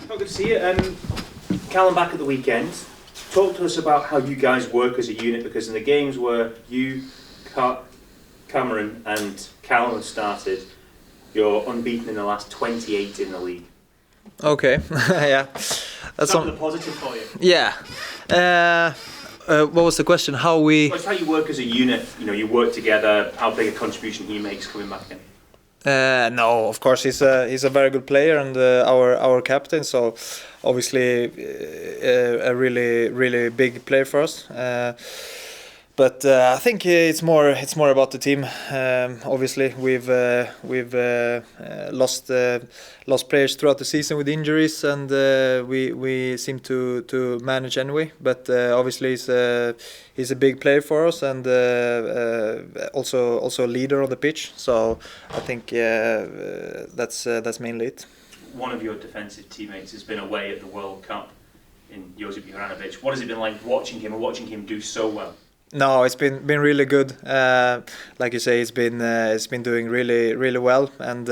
Oh, good to see you. Callum, back at the weekend. Talk to us about how you guys work as a unit, because in the games where you, Cameron and Callum have started, you're unbeaten in the last 28 in the league. Okay, yeah. That's something positive for you. Yeah. What was the question? How we? Well, it's how you work as a unit. You know, you work together. How big a contribution he makes coming back in. No, of course he's a very good player and our captain. So obviously a really big player for us. But I think it's more about the team. Obviously, we've lost players throughout the season with injuries, and we seem to manage anyway. But obviously, he's a big player for us, and also a leader on the pitch. So I think that's mainly it. One of your defensive teammates has been away at the World Cup in Josip Juranovic. What has it been like watching him do so well? No, it's been really good. Like you say, it's been doing really well, and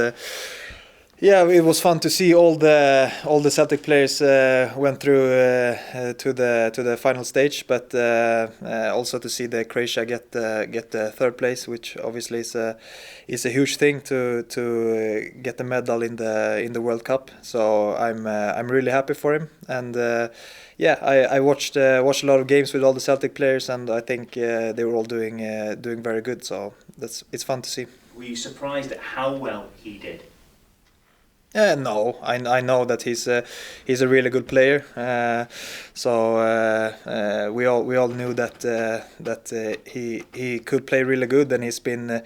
yeah, it was fun to see all the Celtic players went through to the final stage, but also to see the Croatia get the third place, which obviously is a huge thing to get the medal in the World Cup. So I'm really happy for him, and yeah, I watched a lot of games with all the Celtic players, and I think they were all doing very good. So it's fun to see. Were you surprised at how well he did? No, I know that he's a really good player. So we all knew that he could play really good, and he's been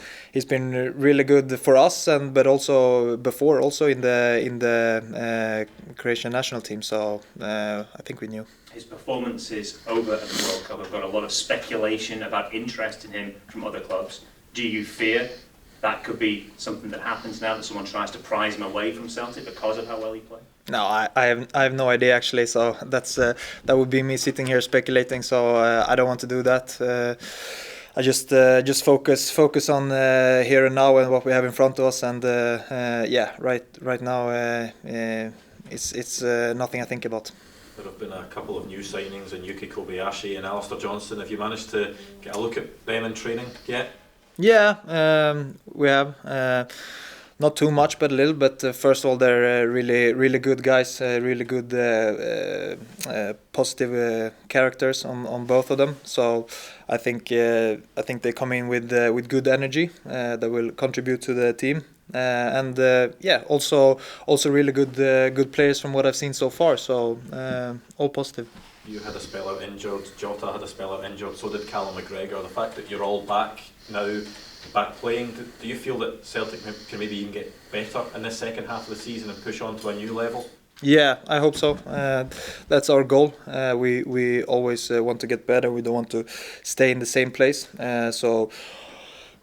really good for us, but also before in the Croatian national team. So I think we knew. His performances over at the World Cup have got a lot of speculation about interest in him from other clubs. Do you fear that could be something that happens now, that someone tries to prize him away from Celtic because of how well he played? No, I have no idea actually. So that would be me sitting here speculating. So I don't want to do that. I just focus on here and now and what we have in front of us. And yeah, right now it's nothing I think about. There have been a couple of new signings in Yuki Kobayashi and Alistair Johnston. Have you managed to get a look at them in training yet? Yeah, we have. Not too much, but a little. But first of all, they're really good guys, really good positive characters on both of them. So I think they come in with good energy that will contribute to the team. And yeah, also really good players from what I've seen so far. So all positive. You had a spell out injured, Jota had a spell out injured, so did Callum McGregor. The fact that you're all back now, back playing, do you feel that Celtic can maybe even get better in this second half of the season and push on to a new level? Yeah, I hope so. That's our goal. We always want to get better. We don't want to stay in the same place. So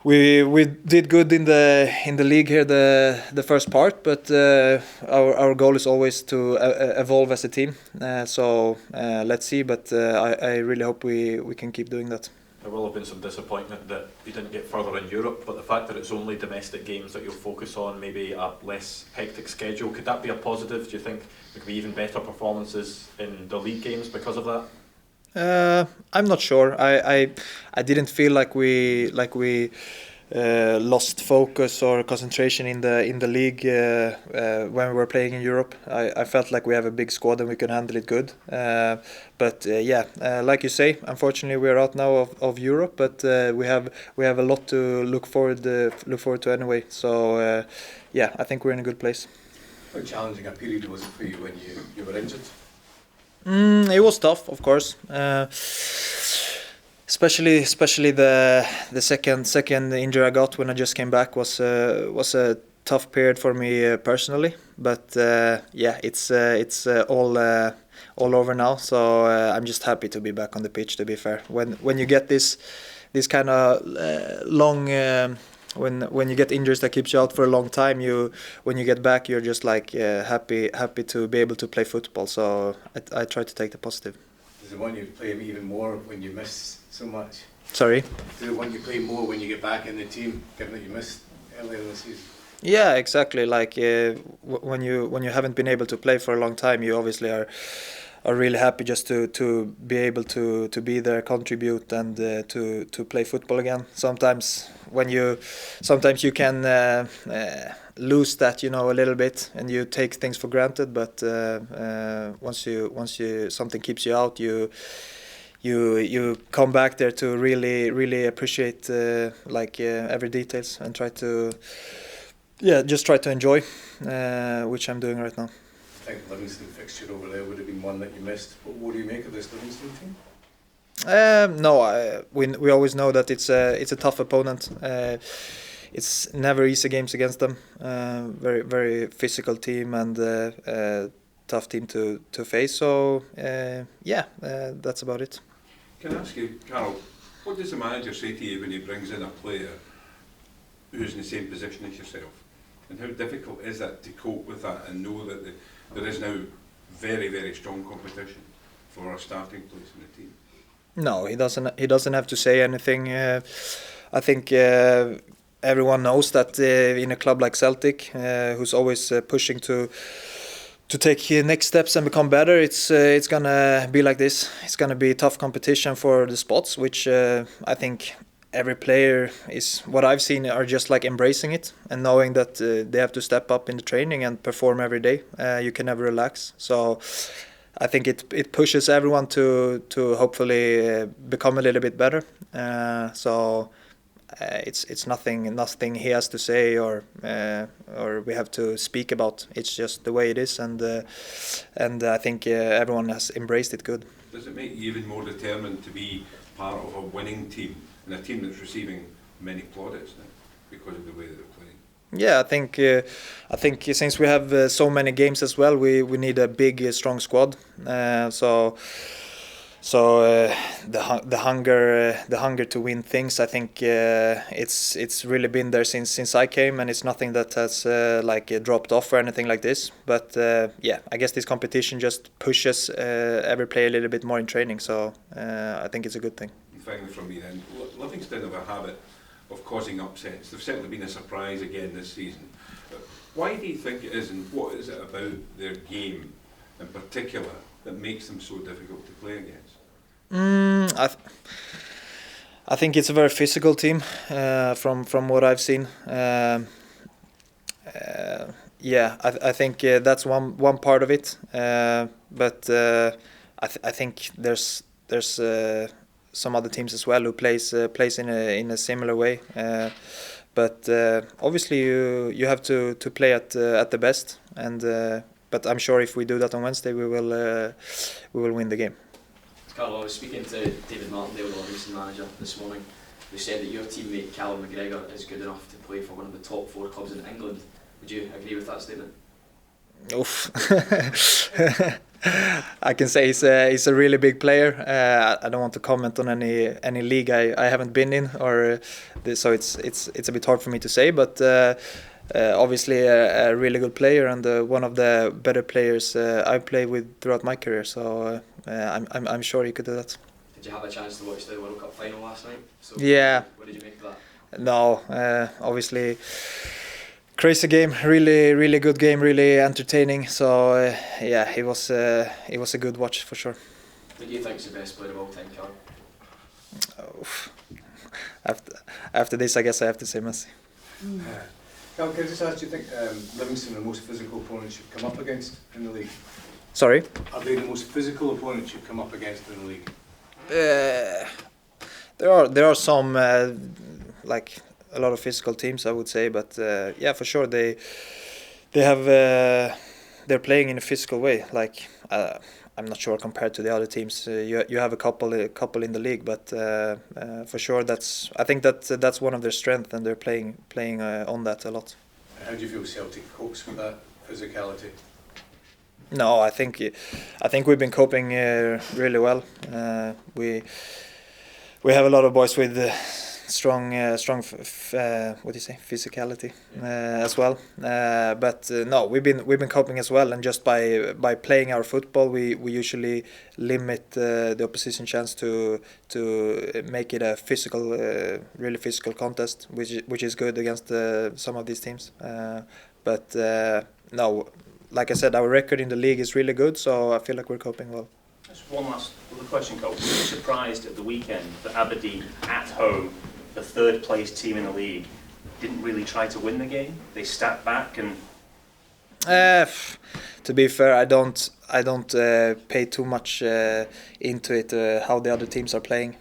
we did good in the league here the first part, but our goal is always to evolve as a team. So let's see, but I really hope we can keep doing that. There will have been some disappointment that you didn't get further in Europe, but the fact that it's only domestic games that you'll focus on, maybe a less hectic schedule, could that be a positive? Do you think there could be even better performances in the league games because of that? I'm not sure. I didn't feel like we lost focus or concentration in the league when we were playing in Europe. I felt like we have a big squad and we can handle it good. But yeah, like you say, unfortunately we are out now of Europe, but we have a lot to look forward to anyway. So yeah, I think we're in a good place. How challenging a period was it for you when you were injured? It was tough, of course. Especially the second injury I got when I just came back was a tough period for me personally. But yeah, it's all over now. So I'm just happy to be back on the pitch. To be fair, when you get this kind of long. When you get injuries that keeps you out for a long time, when you get back, you're just like happy to be able to play football. So I try to take the positive. Does it want you to play even more when you miss so much? Sorry? Does it want you to play more when you get back in the team, given that you missed earlier in the season? Yeah, exactly. Like when you haven't been able to play for a long time, you obviously are really happy just to be able to be there, contribute, and to play football again. Sometimes you can lose that, a little bit, and you take things for granted. But once you something keeps you out, you come back there to really appreciate every details and just try to enjoy, which I'm doing right now. I think Livingston fixture over there would have been one that you missed. What do you make of this Livingston team? No, we always know that it's a tough opponent. It's never easy games against them. Very very physical team and tough team to face. So that's about it. Can I ask you, Carl, what does the manager say to you when he brings in a player who's in the same position as yourself? And how difficult is that to cope with that and know that there is now very, very strong competition for a starting place in the team? No, he doesn't. He doesn't have to say anything. I think everyone knows that in a club like Celtic, who's always pushing to take next steps and become better, it's gonna be like this. It's gonna be tough competition for the spots, which I think every player is, what I've seen, are just like embracing it and knowing that they have to step up in the training and perform every day. You can never relax. So I think it pushes everyone to hopefully become a little bit better. It's nothing he has to say or we have to speak about. It's just the way it is, and I think everyone has embraced it good. Does it make you even more determined to be part of a winning team and a team that's receiving many plaudits now because of the way that they're playing? Yeah, I think since we have so many games as well, we need a big, strong squad. The hunger to win things, I think it's really been there since I came, and it's nothing that has dropped off or anything like this. But I guess this competition just pushes every player a little bit more in training. So I think it's a good thing. And finally, from me then, Livingston have a habit of causing upsets. They've certainly been a surprise again this season. Why do you think it is, and what is it about their game in particular that makes them so difficult to play against? I think it's a very physical team from what I've seen. I think that's one part of it. But I think there's some other teams as well who plays in a similar way. But obviously you have to play at the best, and but I'm sure if we do that on Wednesday, we will win the game. Carl, I was speaking to David Martindale, the Livingston manager, this morning, who said that your teammate Callum McGregor is good enough to play for one of the top 4 clubs in England. Would you agree with that statement? Oof. I can say he's a really big player. I don't want to comment on any league I haven't been in, so it's a bit hard for me to say. But obviously a really good player and one of the better players I've played with throughout my career. So I'm sure he could do that. Did you have a chance to watch the World Cup final last night? So yeah. What did you make of that? No, obviously. Crazy game, really good game, really entertaining. So it was a good watch for sure. Who do you think is the best player of all time, Carl? After this, I guess I have to say Messi. Carl, can I just ask, do you think Livingston are the most physical opponents you've come up against in the league? Sorry? Are they the most physical opponents you've come up against in the league? There are some like a lot of physical teams, I would say, but for sure they have they're playing in a physical way. Like I'm not sure compared to the other teams. You have a couple in the league, but for sure I think that's one of their strengths, and they're playing on that a lot. How do you feel Celtic copes with that physicality? No, I think we've been coping really well. We have a lot of boys with what do you say, physicality as well. But no, we've been coping as well, and just by playing our football, we usually limit the opposition chance to make it a physical, really physical contest, which is good against some of these teams. But no, like I said, our record in the league is really good, so I feel like we're coping well. Just one last little question, Cole. Were you surprised at the weekend that Aberdeen, at home, the third place team in the league, didn't really try to win the game? They stepped back and... To be fair, I don't pay too much into it, how the other teams are playing.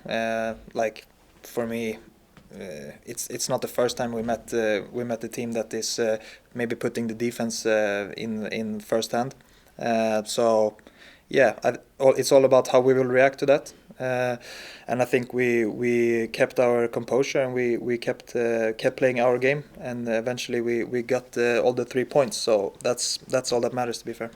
Like, for me, it's not the first time we met a team that is maybe putting the defense in first hand. So yeah, it's all about how we will react to that. And I think we kept our composure, and we kept playing our game, and eventually we got all the 3 points. So that's all that matters, to be fair.